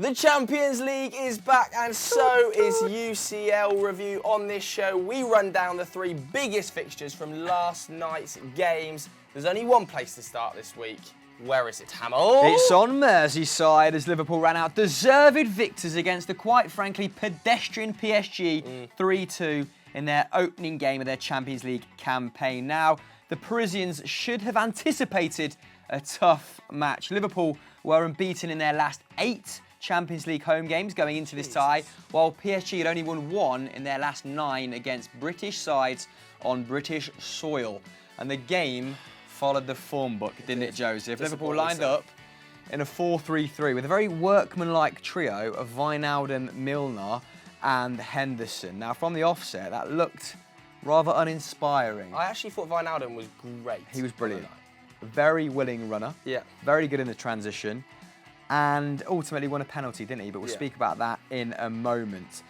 The Champions League is back and so is UCL Review. On this show, we run down the three biggest fixtures from last night's games. There's only one place to start this week. Where is it, Hamill? It's on Merseyside as Liverpool ran out deserved victors against the quite frankly pedestrian PSG 3-2 in their opening game of their Champions League campaign. Now, the Parisians should have anticipated a tough match. Liverpool were unbeaten in their last 8 Champions League home games going into this tie, while PSG had only won 1 in their last 9 against British sides on British soil. And the game followed the form book, didn't it, Joseph? Liverpool lined up in a 4-3-3 with a very workmanlike trio of Wijnaldum, Milner and Henderson. Now, from the offset, that looked rather uninspiring. I actually thought Wijnaldum was great. He was brilliant. A very willing runner. Yeah. Very good in the transition. And ultimately won a penalty, didn't he? But we'll speak about that in a moment.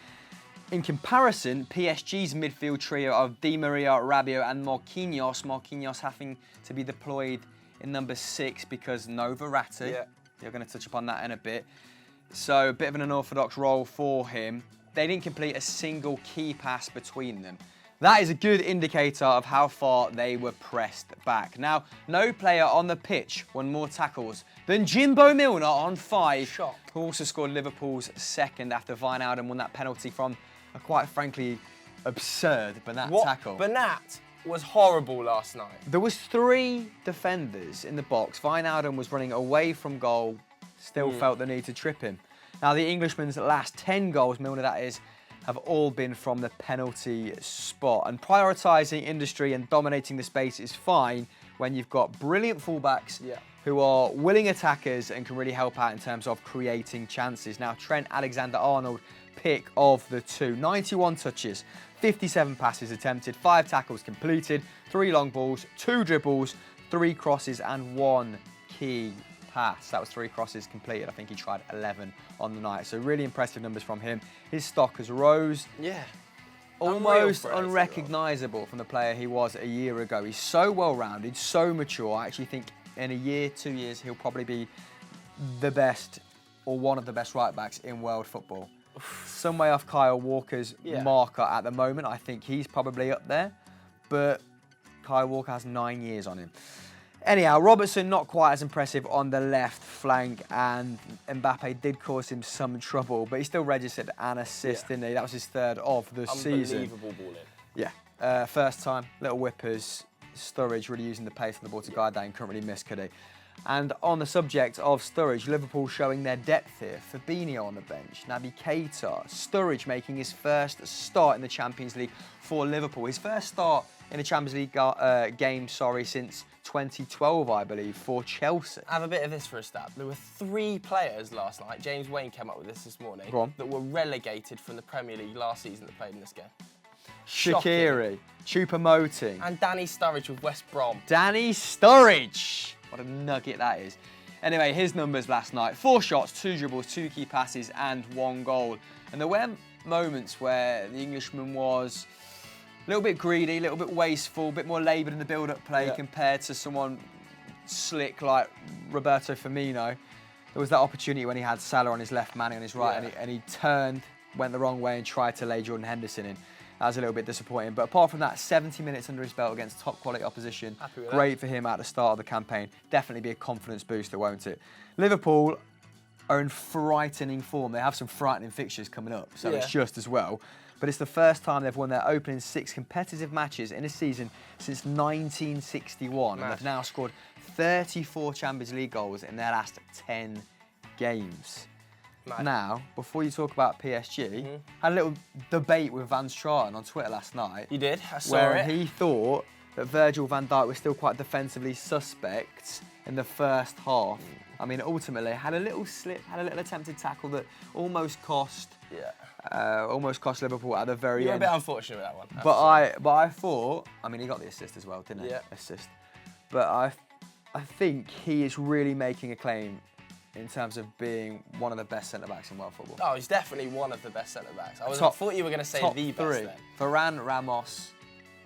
In comparison, PSG's midfield trio of Di Maria, Rabiot and Marquinhos having to be deployed in number 6 because no Verratti. Yeah. You're going to touch upon that in a bit. So a bit of an unorthodox role for him. They didn't complete a single key pass between them. That is a good indicator of how far they were pressed back. Now, no player on the pitch won more tackles than Jimbo Milner on 5, Shock. who also scored Liverpool's second after Wijnaldum won that penalty from a quite frankly absurd Bernat tackle. Bernat was horrible last night. There was 3 defenders in the box. Wijnaldum was running away from goal, still felt the need to trip him. Now, the Englishman's last 10 goals, Milner that is, have all been from the penalty spot. And prioritising industry and dominating the space is fine when you've got brilliant fullbacks who are willing attackers and can really help out in terms of creating chances. Now, Trent Alexander-Arnold, pick of the 2. 91 touches, 57 passes attempted, 5 tackles completed, 3 long balls, 2 dribbles, 3 crosses and 1 key pass. That was 3 crosses completed. I think he tried 11 on the night. So really impressive numbers from him. His stock has rose. Yeah. Almost unrecognisable from the player he was a year ago. He's so well-rounded, so mature. I actually think in a year, 2 years, he'll probably be the best or one of the best right-backs in world football. Some way off Kyle Walker's marker at the moment. I think he's probably up there. But Kyle Walker has 9 years on him. Anyhow, Robertson not quite as impressive on the left flank, and Mbappe did cause him some trouble, but he still registered an assist, didn't he? That was his 3rd of the season. Unbelievable balling. Yeah, first time, little whippers, Sturridge really using the pace on the ball to guide that and couldn't really miss, could he? And on the subject of Sturridge, Liverpool showing their depth here. Fabinho on the bench, Naby Keita, Sturridge making his first start in the Champions League for Liverpool. His first start in a Champions League game, since 2012, I believe, for Chelsea. I have a bit of this for a stat. There were 3 players last night, James Wayne came up with this morning, that were relegated from the Premier League last season that played in this game. Shaqiri, Choupo-Moting. And Danny Sturridge with West Brom. Danny Sturridge! What a nugget that is. Anyway, his numbers last night. 4 shots, 2 dribbles, 2 key passes and 1 goal. And there were moments where the Englishman was a little bit greedy, a little bit wasteful, a bit more laboured in the build-up play compared to someone slick like Roberto Firmino. There was that opportunity when he had Salah on his left, Mane on his right, and he turned, went the wrong way and tried to lay Jordan Henderson in. That was a little bit disappointing. But apart from that, 70 minutes under his belt against top-quality opposition. Great for him at the start of the campaign. Definitely be a confidence booster, won't it? Liverpool are in frightening form. They have some frightening fixtures coming up, so it's just as well. But it's the first time they've won their opening 6 competitive matches in a season since 1961. And they've now scored 34 Champions League goals in their last 10 games. Now, before you talk about PSG, had a little debate with Van Straten on Twitter last night. You did? I saw where it. he thought that Virgil van Dijk was still quite defensively suspect in the first half. I mean, ultimately, had a little slip, had a little attempted tackle that almost cost Liverpool at the very end. You're a bit unfortunate with that one. But I thought, I mean, he got the assist as well, didn't he? Yeah. Assist. But I think he is really making a claim in terms of being one of the best centre-backs in world football. Oh, he's definitely one of the best centre-backs. I thought you were going to say the best then. Varane, Ramos,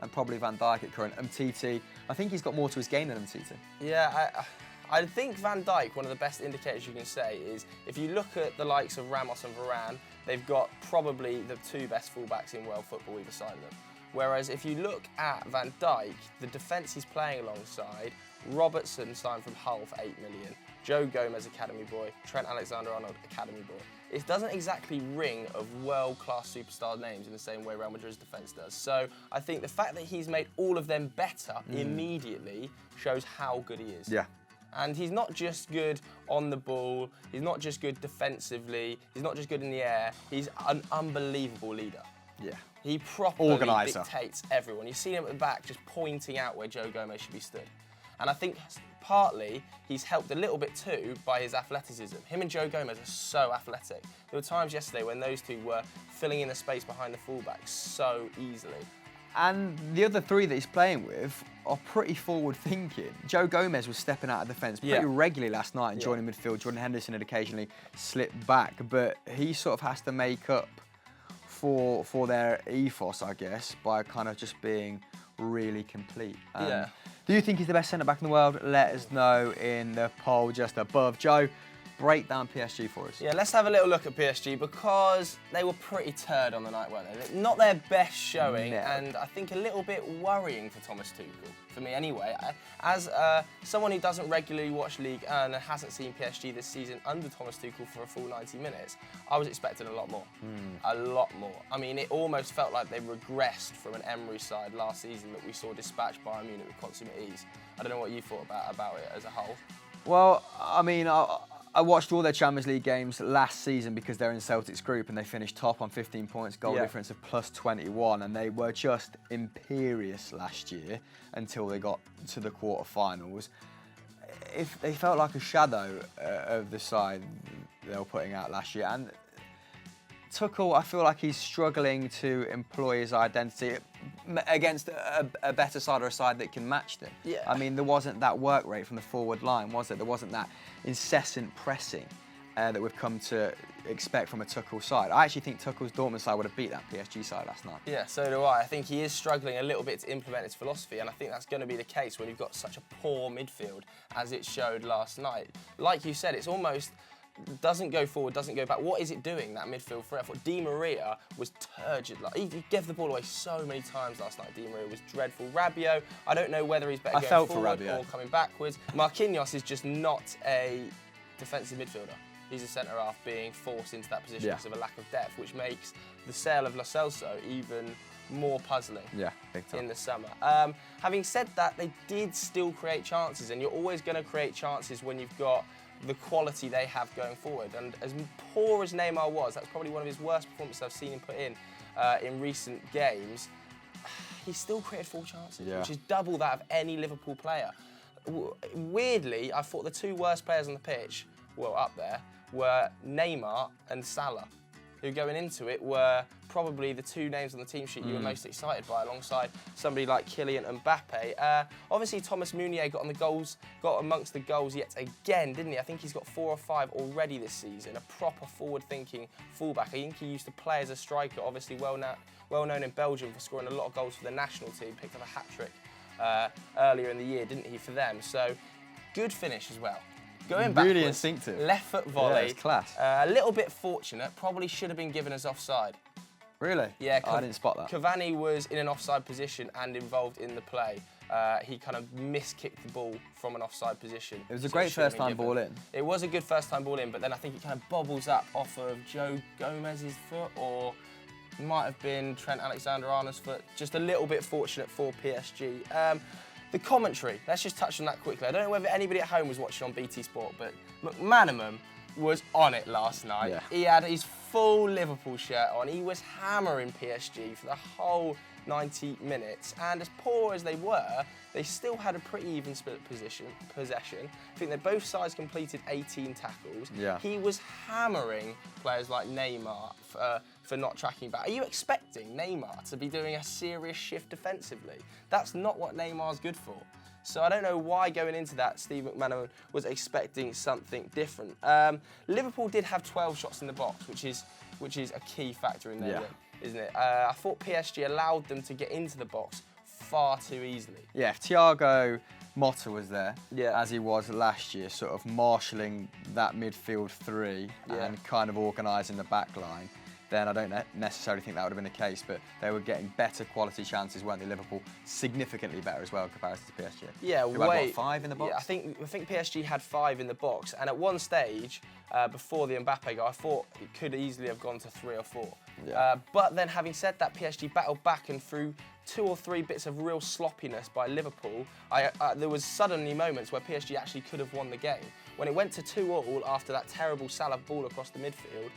and probably Van Dijk at current. Umtiti. I think he's got more to his game than Umtiti. Yeah, I think Van Dijk, one of the best indicators you can say is if you look at the likes of Ramos and Varane, they've got probably the 2 best fullbacks in world football either side of them. Whereas if you look at Van Dijk, the defence he's playing alongside, Robertson signed from Hull for 8 million, Joe Gomez, Academy boy, Trent Alexander-Arnold, Academy boy. It doesn't exactly ring of world-class superstar names in the same way Real Madrid's defence does. So I think the fact that he's made all of them better immediately shows how good he is. Yeah. And he's not just good on the ball, he's not just good defensively, he's not just good in the air, he's an unbelievable leader. Yeah. He properly Organiser. dictates everyone. You see him at the back just pointing out where Joe Gomez should be stood. And I think partly he's helped a little bit too by his athleticism. Him and Joe Gomez are so athletic. There were times yesterday when those two were filling in the space behind the fullbacks so easily. And the other 3 that he's playing with are pretty forward-thinking. Joe Gomez was stepping out of defence pretty regularly last night and joining midfield. Jordan Henderson had occasionally slipped back, but he sort of has to make up for their ethos, I guess, by kind of just being really complete. Do you think he's the best centre-back in the world? Let us know in the poll just above. Joe, break down PSG for us. Yeah, let's have a little look at PSG because they were pretty turd on the night, weren't they? Not their best showing, and I think a little bit worrying for Thomas Tuchel, for me anyway. As someone who doesn't regularly watch League 1 and hasn't seen PSG this season under Thomas Tuchel for a full 90 minutes, I was expecting a lot more. A lot more. I mean, it almost felt like they regressed from an Emery side last season that we saw dispatch Bayern Munich with consummate ease. I don't know what you thought about it as a whole. Well, I mean, I watched all their Champions League games last season because they're in Celtic's group and they finished top on 15 points, goal difference of plus 21, and they were just imperious last year until they got to the quarterfinals. If they felt like a shadow of the side they were putting out last year, and Tuchel, I feel like he's struggling to employ his identity against a better side or a side that can match them. Yeah. I mean, there wasn't that work rate from the forward line, was there? There wasn't that incessant pressing that we've come to expect from a Tuchel side. I actually think Tuchel's Dortmund side would have beat that PSG side last night. Yeah, so do I. I think he is struggling a little bit to implement his philosophy, and I think that's going to be the case when you've got such a poor midfield as it showed last night. Like you said, it's almost doesn't go forward, doesn't go back. What is it doing, that midfield threat? I thought Di Maria was turgid. Like, he gave the ball away so many times last night. Di Maria was dreadful. Rabiot, I don't know whether he's better going forward or coming backwards. Marquinhos is just not a defensive midfielder. He's a centre-half being forced into that position because of a lack of depth, which makes the sale of Lo Celso even more puzzling in the summer. Having said that, they did still create chances, and you're always going to create chances when you've got the quality they have going forward. And as poor as Neymar was, that's probably one of his worst performances I've seen him put in recent games, he still created 4 chances, which is double that of any Liverpool player. Weirdly, I thought the 2 worst players on the pitch, well, up there, were Neymar and Salah, who going into it were probably the 2 names on the team sheet you were most excited by, alongside somebody like Kylian Mbappe. Obviously, Thomas Meunier got amongst the goals yet again, didn't he? I think he's got 4 or 5 already this season. A proper forward-thinking fullback. I think he used to play as a striker, obviously well known in Belgium for scoring a lot of goals for the national team. Picked up a hat-trick earlier in the year, didn't he, for them? So, good finish as well. Going backwards, really instinctive. Left foot volley. Yeah, it's class. A little bit fortunate, probably should have been given as offside. Really? Yeah, I didn't spot that. Cavani was in an offside position and involved in the play. He kind of miskicked the ball from an offside position. It was a great first-time ball in. It was a good first-time ball in, but then I think it kind of bobbles up off of Joe Gomez's foot, or might have been Trent Alexander-Arnold's foot. Just a little bit fortunate for PSG. The commentary, let's just touch on that quickly. I don't know whether anybody at home was watching on BT Sport, but McManaman was on it last night. Yeah. He had his full Liverpool shirt on. He was hammering PSG for the whole 90 minutes. And as poor as they were, they still had a pretty even split possession. I think that both sides completed 18 tackles. Yeah. He was hammering players like Neymar for not tracking back. Are you expecting Neymar to be doing a serious shift defensively? That's not what Neymar's good for. So I don't know why going into that Steve McManaman was expecting something different. Liverpool did have 12 shots in the box, which is a key factor in their win, isn't it? I thought PSG allowed them to get into the box far too easily. Yeah, if Thiago Motta was there, as he was last year, sort of marshalling that midfield three and kind of organising the back line, then I don't necessarily think that would have been the case, but they were getting better quality chances, weren't they? Liverpool significantly better as well in comparison to PSG. Yeah, who had, what, 5 in the box? Yeah, I think PSG had 5 in the box, and at one stage, before the Mbappe goal, I thought it could easily have gone to 3 or 4. Yeah. But then having said that, PSG battled back, and through 2 or 3 bits of real sloppiness by Liverpool, there was suddenly moments where PSG actually could have won the game. When it went to 2-2 after that terrible Salah ball across the midfield,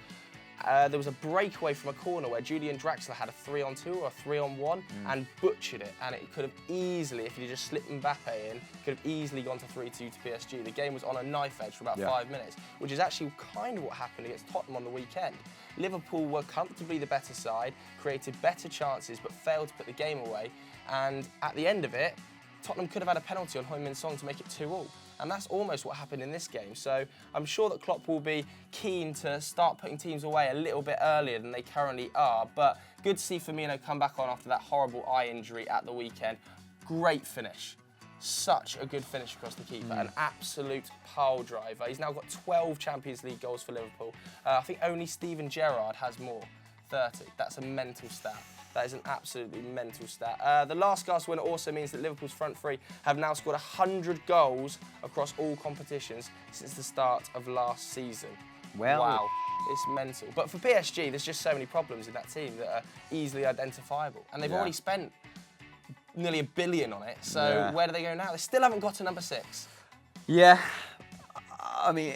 there was a breakaway from a corner where Julian Draxler had a 3-on-2 or a 3-on-1 and butchered it, and it could have easily, if he just slipped Mbappe in, could have easily gone to 3-2 to PSG. The game was on a knife edge for about 5 minutes, which is actually kind of what happened against Tottenham on the weekend. Liverpool were comfortably the better side, created better chances, but failed to put the game away, and at the end of it, Tottenham could have had a penalty on Heung-min Son to make it 2-2. And that's almost what happened in this game. So I'm sure that Klopp will be keen to start putting teams away a little bit earlier than they currently are. But good to see Firmino come back on after that horrible eye injury at the weekend. Great finish. Such a good finish across the keeper. An absolute pile driver. He's now got 12 Champions League goals for Liverpool. I think only Steven Gerrard has more. 30. That's a mental stat. That is an absolutely mental stat. The last gasp winner also means that Liverpool's front three have now scored 100 goals across all competitions since the start of last season. Well, wow, it's mental. But for PSG, there's just so many problems in that team that are easily identifiable. And they've already spent nearly $1 billion on it. So where do they go now? They still haven't got to number 6. Yeah. I mean,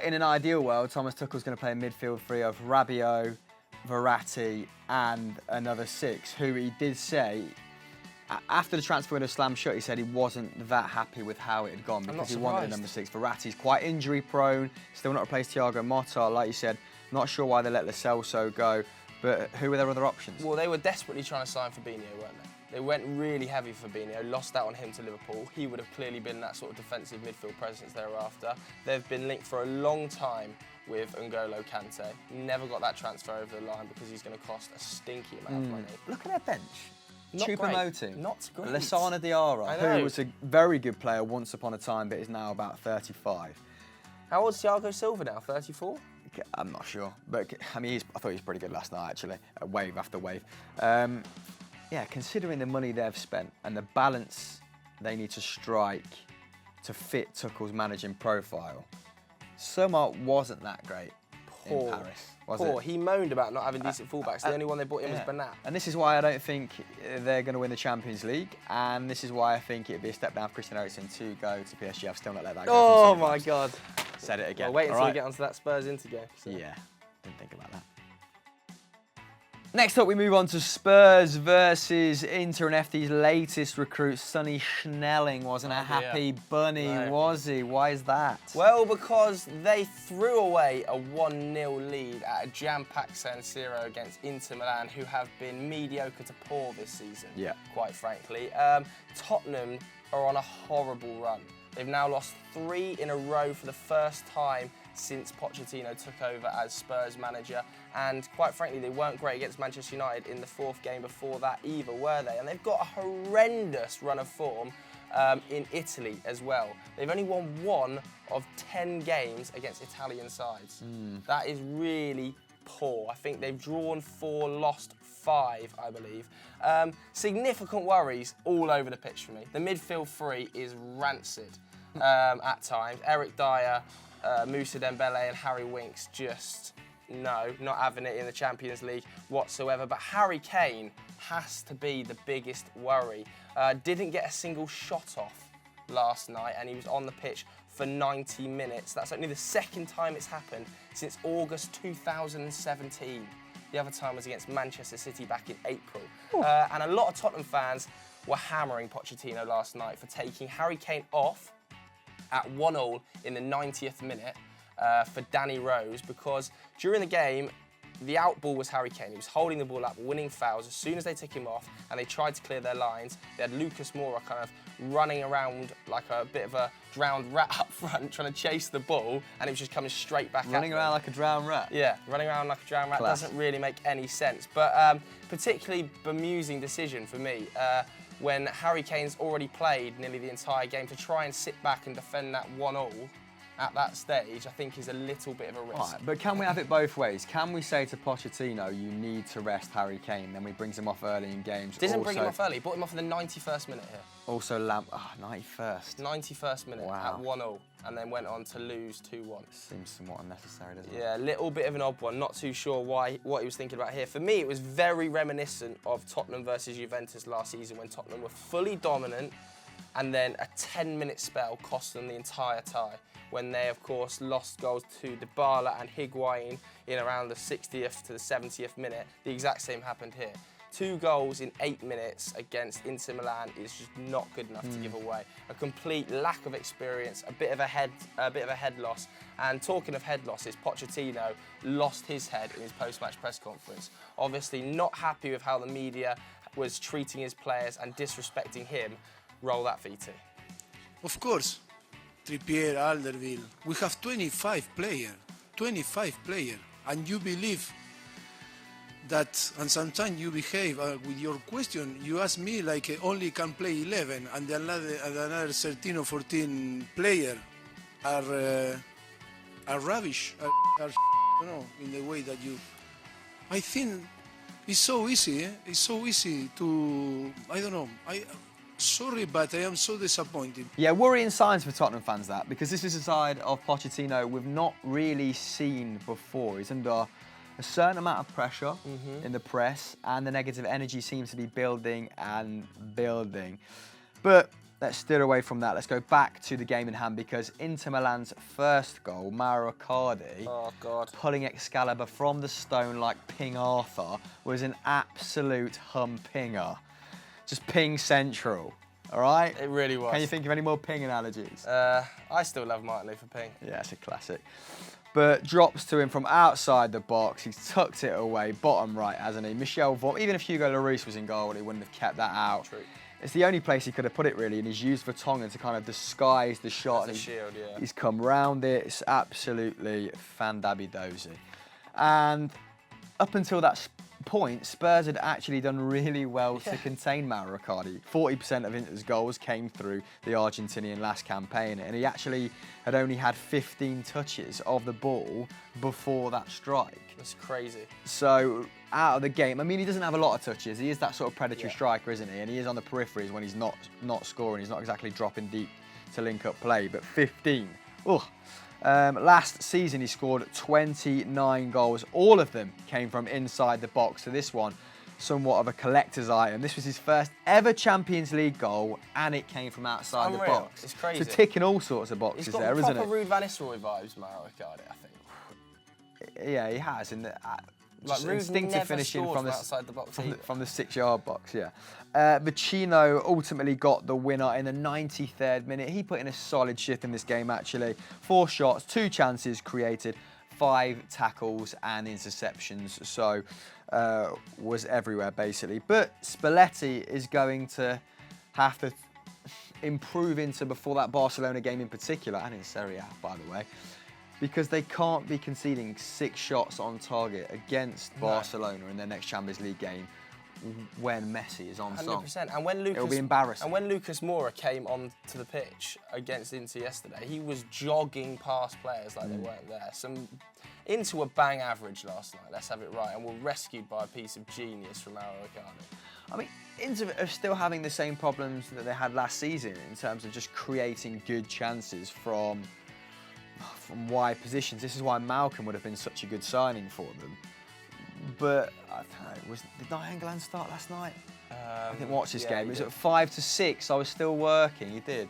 in an ideal world, Thomas Tuchel's going to play a midfield three of Rabiot, Verratti and another 6, who he did say, after the transfer window slammed shut, he said he wasn't that happy with how it had gone because he wanted a number 6. Verratti's quite injury prone, still not replaced Thiago Motta, like you said, not sure why they let Lo Celso go, but who were their other options? Well, they were desperately trying to sign Fabinho, weren't they? They went really heavy for Fabinho, lost out on him to Liverpool. He would have clearly been that sort of defensive midfield presence thereafter. They've been linked for a long time with N'Golo Kante. Never got that transfer over the line because he's going to cost a stinky amount of money. Look at their bench. Not Choupo-Moting, Not great. Lassana Diarra, who was a very good player once upon a time, but is now about 35. How old's Thiago Silva now? 34? I'm not sure, but I mean, I thought he was pretty good last night, actually, wave after wave. Yeah, considering the money they've spent and the balance they need to strike to fit Tuchel's managing profile, Summer wasn't that great in Paris, was it? He moaned about not having decent fullbacks. The only one they brought in was Bernat. And this is why I don't think they're going to win the Champions League, and this is why I think it'd be a step down for Christian Eriksen to go to PSG. I've still not let that go. Oh my God. Said it again. I'll wait until we get onto that Spurs Inter game. So. Yeah, didn't think about that. Next up, we move on to Spurs versus Inter, and FD's latest recruit, Sonny Schnelling, wasn't a happy bunny, was he? Why is that? Well, because they threw away a 1-0 lead at a jam-packed San Siro against Inter Milan, who have been mediocre to poor this season, quite frankly. Tottenham are on a horrible run. They've now lost 3 in a row for the first time since Pochettino took over as Spurs manager, and quite frankly they weren't great against Manchester United in the 4th game before that either, were they? And they've got a horrendous run of form in Italy as well. They've only won 1 of 10 games against Italian sides. That is really poor. I think they've drawn 4, lost 5, I believe. Significant worries all over the pitch for me. The midfield 3 is rancid at times. Eric Dyer, Moussa Dembele and Harry Winks just, no, not having it in the Champions League whatsoever. But Harry Kane has to be the biggest worry. Didn't get a single shot off last night, and he was on the pitch for 90 minutes. That's only the 2nd time it's happened since August 2017. The other time was against Manchester City back in April. And a lot of Tottenham fans were hammering Pochettino last night for taking Harry Kane off at 1-0 in the 90th minute for Danny Rose, because during the game, the out ball was Harry Kane. He was holding the ball up, winning fouls. As soon as they took him off and they tried to clear their lines, they had Lucas Moura kind of running around like a bit of a drowned rat up front, trying to chase the ball, and it was just coming straight back at them. Running around like a drowned rat? Yeah, running around like a drowned rat doesn't really make any sense. But particularly bemusing decision for me. when Harry Kane's already played nearly the entire game, to try and sit back and defend that 1-1 at that stage, I think is a little bit of a risk. Right, but can we have it both ways? Can we say to Pochettino, you need to rest Harry Kane, then he brings him off early in games? Didn't bring him off early, brought him off in the 91st minute here. Also, 91st. 91st minute at 1-0, and then went on to lose 2-1. Seems somewhat unnecessary, doesn't it? Yeah, a little bit of an odd one. Not too sure what he was thinking about here. For me, it was very reminiscent of Tottenham versus Juventus last season, when Tottenham were fully dominant, and then a 10-minute spell cost them the entire tie, when they, of course, lost goals to Dybala and Higuain in around the 60th to the 70th minute. The exact same happened here. 2 goals in 8 minutes against Inter Milan is just not good enough to give away. A complete lack of experience, a bit of a head loss. And talking of head losses, Pochettino lost his head in his post-match press conference. Obviously not happy with how the media was treating his players and disrespecting him. Roll that, VT. Of course, Trippier, Alderweireld. We have 25 players, and you believe that, and sometimes you behave with your question. You ask me like only can play 11, and another 13 or 14 player are rubbish, in the way that you. I think it's so easy. It's so easy to. I don't know. Sorry, but I am so disappointed. Yeah, worrying signs for Tottenham fans, that, because this is a side of Pochettino we've not really seen before. He's under a certain amount of pressure in the press, and the negative energy seems to be building and building. But let's steer away from that. Let's go back to the game in hand, because Inter Milan's first goal, Mauro Icardi, pulling Excalibur from the stone like Ping Arthur, was an absolute humpinger. Just Ping Central, all right? It really was. Can you think of any more Ping analogies? I still love Martin Luther Ping. Yeah, it's a classic. But drops to him from outside the box. He's tucked it away, bottom right, hasn't he? Michel Vorm, even if Hugo Lloris was in goal, he wouldn't have kept that out. True. It's the only place he could have put it, really, and he's used Vertonghen to kind of disguise the shot. As a shield, yeah. He's come round it. It's absolutely fandabidozy. And up until that point, Spurs had actually done really well to contain Mauro Icardi. 40% of Inter's goals came through the Argentinian last campaign, and he actually had only had 15 touches of the ball before that strike. That's crazy. So, out of the game, I mean, he doesn't have a lot of touches. He is that sort of predatory striker, isn't he? And he is on the peripheries when he's not scoring. He's not exactly dropping deep to link up play, but 15. Ugh. Last season, he scored 29 goals. All of them came from inside the box. So this one, somewhat of a collector's item. This was his first ever Champions League goal, and it came from outside the box. It's crazy. So ticking all sorts of boxes there, isn't it? He's got proper Ruud van Nistelrooy vibes, Mauro Icardi, I think. Yeah, he has. In the, like instinctive finishing from outside the box from the 6-yard box, yeah. Vecino ultimately got the winner in the 93rd minute. He put in a solid shift in this game, actually. 4 shots, 2 chances created, 5 tackles and interceptions. So, was everywhere, basically. But Spalletti is going to have to improve into, before that Barcelona game in particular, and in Serie A, by the way, because they can't be conceding 6 shots on target against Barcelona in their next Champions League game when Messi is on song. 100%. And when It'll be embarrassing. And when Lucas Moura came onto the pitch against Inter yesterday, he was jogging past players like they weren't there. Into a bang average last night, let's have it right, and were rescued by a piece of genius from Mauro Icardi. I mean, Inter are still having the same problems that they had last season in terms of just creating good chances from wide positions. This is why Malcolm would have been such a good signing for them. But I don't know, did Nainggolan start last night? I didn't watch this game. It was at 5 to 6. I was still working. You did?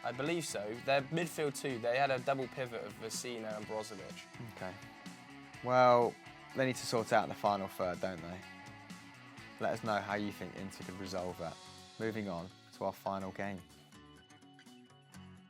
I believe so. Their midfield too. They had a double pivot of Vecino and Brozovic. Okay. Well, they need to sort out the final third, don't they? Let us know how you think Inter could resolve that. Moving on to our final game.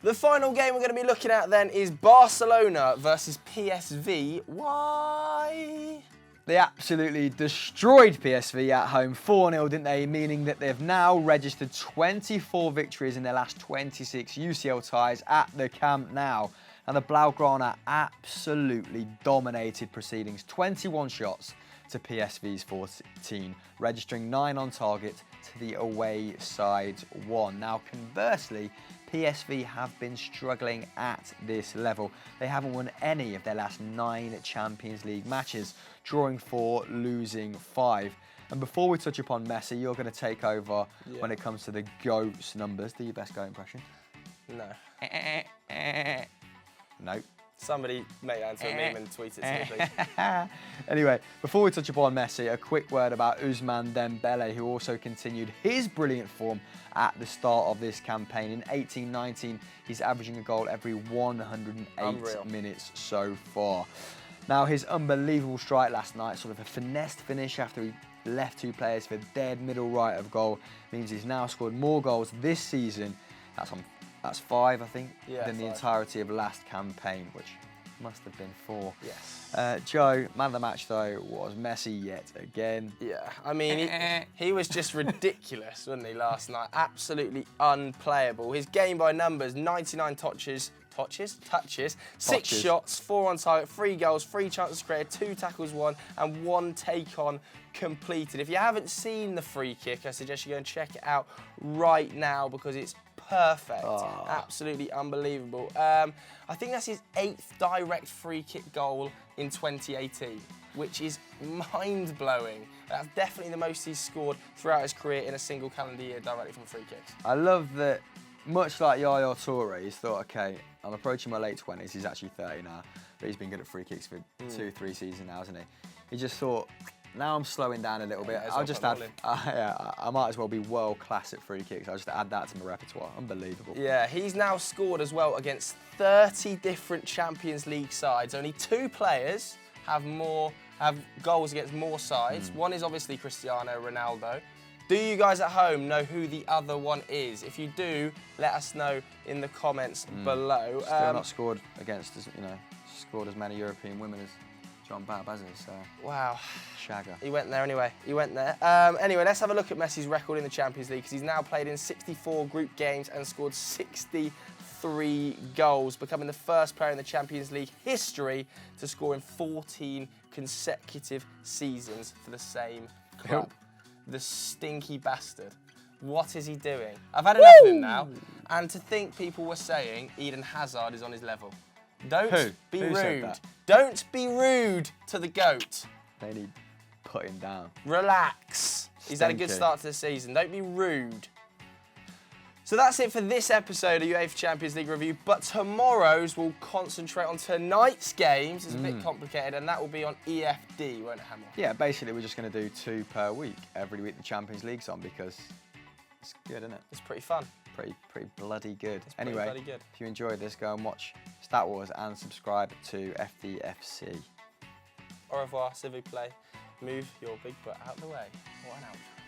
The final game we're going to be looking at then is Barcelona versus PSV. Why? They absolutely destroyed PSV at home, 4-0, didn't they? Meaning that they've now registered 24 victories in their last 26 UCL ties at the Camp Nou. And the Blaugrana absolutely dominated proceedings. 21 shots to PSV's 14, registering 9 on target to the away side's 1. Now, conversely, PSV have been struggling at this level. They haven't won any of their last 9 Champions League matches, drawing 4, losing 5. And before we touch upon Messi, you're going to take over when it comes to the GOAT's numbers. Do your best GOAT impression. No. Nope. Somebody make that into a meme and tweet it to me, please. Anyway, before we touch upon Messi, a quick word about Ousmane Dembele, who also continued his brilliant form at the start of this campaign. In 18-19, he's averaging a goal every 108 minutes so far. Now, his unbelievable strike last night, sort of a finessed finish after he left 2 players for dead middle right of goal, means he's now scored more goals this season. That's 5, I think, than the entirety of last campaign, which must have been 4. Yes. Joe, man of the match, though, was Messi yet again. Yeah, I mean, he was just ridiculous, wasn't he, last night? Absolutely unplayable. His game by numbers, 99 touches, 6 shots, 4 on target, 3 goals, 3 chances created, 2 tackles won, and 1 take-on completed. If you haven't seen the free kick, I suggest you go and check it out right now because it's perfect. Absolutely unbelievable. I think that's his 8th direct free kick goal in 2018, which is mind-blowing. That's definitely the most he's scored throughout his career in a single calendar year directly from free kicks. I love that, much like Yaya Toure, he's thought, okay, I'm approaching my late 20s, he's actually 30 now, but he's been good at free kicks for 2-3 seasons now, hasn't he? He just thought, now I'm slowing down a little bit. I'll just add, I might as well be world class at free kicks. I'll just add that to my repertoire. Unbelievable. Yeah, he's now scored as well against 30 different Champions League sides. Only 2 players have goals against more sides. One is obviously Cristiano Ronaldo. Do you guys at home know who the other one is? If you do, let us know in the comments below. Still not scored against, scored as many European women as John Babb, hasn't he? So, wow. Shagger. He went there anyway. Anyway, let's have a look at Messi's record in the Champions League because he's now played in 64 group games and scored 63 goals, becoming the first player in the Champions League history to score in 14 consecutive seasons for the same club. The stinky bastard. What is he doing? I've had enough of him now. And to think people were saying Eden Hazard is on his level. Don't be rude. Don't be rude to the GOAT. They need putting down. Relax. He's had a good start to the season. Don't be rude. So that's it for this episode of UEFA Champions League review. But tomorrow's will concentrate on tonight's games. It's a bit complicated, and that will be on EFD, won't it, Hamill? Yeah, basically we're just going to do 2 per week. Every week the Champions League's on because it's good, isn't it? It's pretty fun. Pretty bloody good. It's pretty bloody good. If you enjoyed this, go and watch Star Wars and subscribe to FDFC. Au revoir, s'il vous plaît. Move your big butt out of the way. What an outro.